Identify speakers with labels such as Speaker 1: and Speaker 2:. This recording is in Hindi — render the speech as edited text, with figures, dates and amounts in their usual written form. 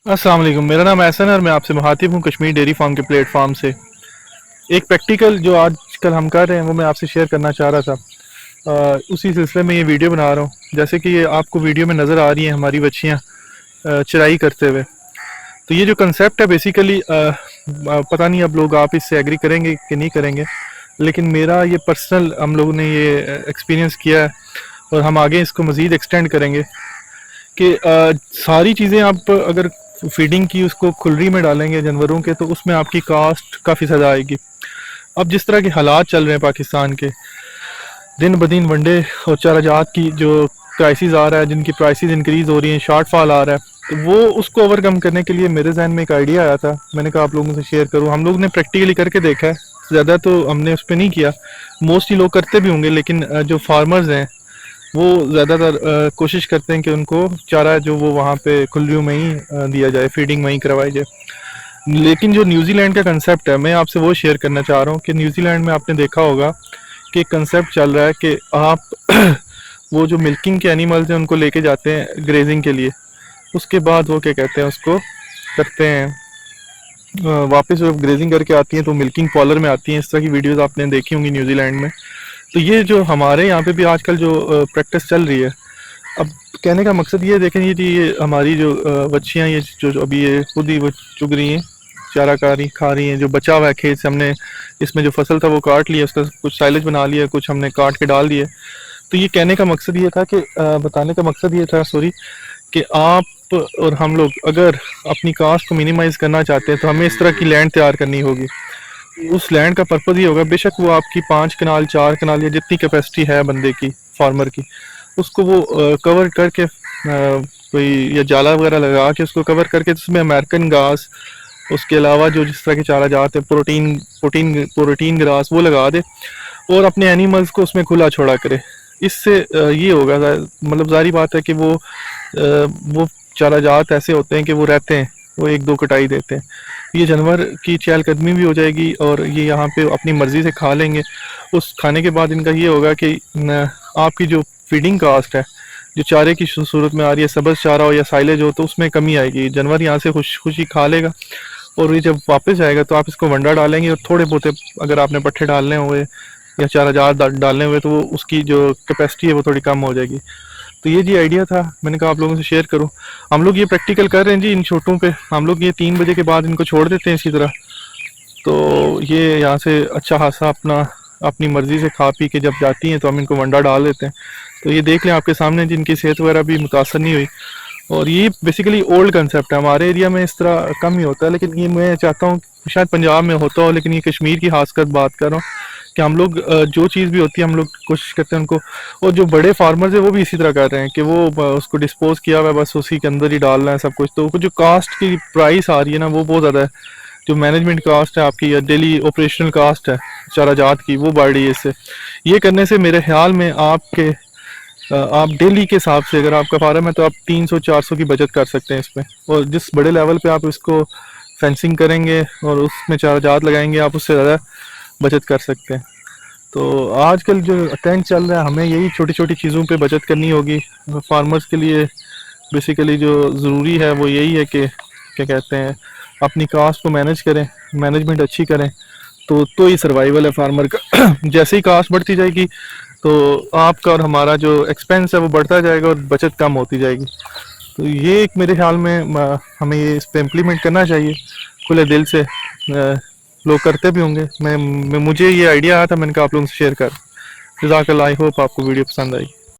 Speaker 1: अस्सलाम वालेकुम, मेरा नाम एहसन है और मैं आपसे मुखातिब हूँ कश्मीर डेयरी फार्म के प्लेटफॉर्म से। एक प्रैक्टिकल जो आजकल हम कर रहे हैं वो मैं आपसे शेयर करना चाह रहा था। उसी सिलसिले में ये वीडियो बना रहा हूँ। जैसे कि ये आपको वीडियो में नज़र आ रही हैं हमारी बच्चियाँ चराई करते हुए। तो ये जो कंसेप्ट है बेसिकली पता नहीं अब लोग आप इससे एग्री करेंगे कि नहीं करेंगे, लेकिन मेरा ये पर्सनल हम लोगों ने ये एक्सपीरियंस किया है और हम आगे इसको मज़ीद एक्सटेंड करेंगे कि सारी चीज़ें आप अगर फीडिंग की उसको खुलरी में डालेंगे जानवरों के, तो उसमें आपकी कास्ट काफ़ी ज़्यादा आएगी। अब जिस तरह के हालात चल रहे हैं पाकिस्तान के, दिन ब दिन वनडे और चाराजात की जो क्राइसिस आ रहा है, जिनकी प्राइसेस इंक्रीज़ हो रही हैं, शॉर्ट फॉल आ रहा है, तो वो उसको ओवरकम करने के लिए मेरे जहन में एक आइडिया आया था। मैंने कहा आप लोगों से शेयर करूँ। हम लोग ने प्रैक्टिकली करके देखा है, ज़्यादा तो हमने उस पर नहीं किया, मोस्टली लोग करते भी होंगे, लेकिन जो फार्मर्स हैं वो ज़्यादातर कोशिश करते हैं कि उनको चारा जो वो वहाँ पे खुलियों में ही दिया जाए, फीडिंग वहीं करवाई जाए। लेकिन जो न्यूजीलैंड का कंसेप्ट है, मैं आपसे वो शेयर करना चाह रहा हूँ कि न्यूजीलैंड में आपने देखा होगा कि कंसेप्ट चल रहा है कि आप वो जो मिल्किंग के एनिमल्स हैं उनको लेके जाते हैं ग्रेजिंग के लिए। उसके बाद वो क्या कहते हैं उसको करते हैं, वापस जब ग्रेजिंग करके आती हैं तो मिल्किंग पॉलर में आती हैं। इस तरह की वीडियोस आपने देखी होंगी न्यूजीलैंड में। तो ये जो हमारे यहाँ पे भी आजकल जो प्रैक्टिस चल रही है, अब कहने का मकसद ये है, देखें ये हमारी जो बच्चियाँ ये जो अभी ये खुद ही वो चुग रही हैं, चारा खा रही हैं, जो बचा हुआ है खेत से, हमने इसमें जो फसल था वो काट लिया, उसका कुछ साइलेज बना लिया, कुछ हमने काट के डाल दिए। तो ये कहने का मकसद ये था कि बताने का मकसद ये था, सॉरी, कि आप और हम लोग अगर अपनी कास्ट को मिनिमाइज करना चाहते हैं तो हमें इस तरह की लैंड तैयार करनी होगी। उस लैंड का पर्पज़ ये होगा, बेशक वो आपकी 5 कनाल 4 कनाल या जितनी कैपेसिटी है बंदे की, फार्मर की, उसको वो कवर करके कोई या जाला वगैरह लगा के उसको कवर करके उसमें अमेरिकन घास, उसके अलावा जो जिस तरह के चारा जाते हैं, प्रोटीन प्रोटीन प्रोटीन ग्रास, वो लगा दे और अपने एनिमल्स को उसमें खुला छोड़ा करे। इससे ये होगा, मतलब जारी बात है कि वो चारा जात ऐसे होते हैं कि वो रहते हैं, वो एक दो कटाई देते हैं। ये जानवर की चहलकदमी भी हो जाएगी और ये यहाँ पे अपनी मर्ज़ी से खा लेंगे। उस खाने के बाद इनका ये होगा कि आपकी जो फीडिंग कास्ट है, जो चारे की सूरत में आ रही है, सब्ज़ चारा हो या साइलेज हो, तो उसमें कमी आएगी। जानवर यहाँ से खुशी खा लेगा और ये जब वापस जाएगा तो आप इसको वंडा डालेंगे और थोड़े बहुत अगर आपने पट्ठे डालने हुए या चारा जार डालने हुए तो वो उसकी जो कैपेसिटी है वो थोड़ी कम हो जाएगी। तो ये जी आइडिया था, मैंने कहा आप लोगों से शेयर करूं। हम लोग ये प्रैक्टिकल कर रहे हैं जी इन छोटों पे। हम लोग ये 3 बजे के बाद इनको छोड़ देते हैं इसी तरह, तो ये यहाँ से अच्छा खासा अपनी मर्ज़ी से खा पी के जब जाती हैं तो हम इनको वंडा डाल देते हैं। तो ये देख लें आपके सामने, जिनकी सेहत वगैरह भी मुतासर नहीं हुई। और ये बेसिकली ओल्ड कंसेप्ट है, हमारे एरिया में इस तरह कम ही होता है, लेकिन ये मैं चाहता हूँ शायद पंजाब में होता हो, लेकिन ये कश्मीर की खासकर बात कर रहा हूँ कि हम लोग जो चीज़ भी होती है हम लोग कोशिश करते हैं उनको। और जो बड़े फार्मर्स है वो भी इसी तरह कर रहे हैं कि वो उसको डिस्पोज किया हुआ है, बस उसी के अंदर ही डाल रहे हैं सब कुछ। तो जो कास्ट की प्राइस आ रही है ना, वो बहुत ज़्यादा है। जो मैनेजमेंट कास्ट है आपकी या डेली ऑपरेशनल कास्ट है चारा जात की, वो बढ़ रही है इससे। ये करने से मेरे ख्याल में आप डेली के हिसाब से अगर आपका फार्म है तो आप 300-400 की बचत कर सकते हैं इसमें। और जिस बड़े लेवल पे आप इसको फेंसिंग करेंगे और उसमें चारा जात लगाएंगे, आप उससे ज़्यादा बचत कर सकते हैं। तो आजकल जो ट्रेंड चल रहा है, हमें यही छोटी छोटी चीज़ों पे बचत करनी होगी। फार्मर्स के लिए बेसिकली जो ज़रूरी है वो यही है कि क्या कहते हैं, अपनी कास्ट को मैनेज करें, मैनेजमेंट अच्छी करें, तो ही सर्वाइवल है फार्मर का। जैसे ही कास्ट बढ़ती जाएगी तो आपका और हमारा जो एक्सपेंस है वो बढ़ता जाएगा और बचत कम होती जाएगी। तो ये एक मेरे ख्याल में हमें ये इस पे इम्प्लीमेंट करना चाहिए खुले दिल से। लोग करते भी होंगे, मुझे ये आइडिया आया था, मैंने कहा आप लोगों से शेयर कर। जज़ाकल्लाह, आई होप आपको वीडियो पसंद आई।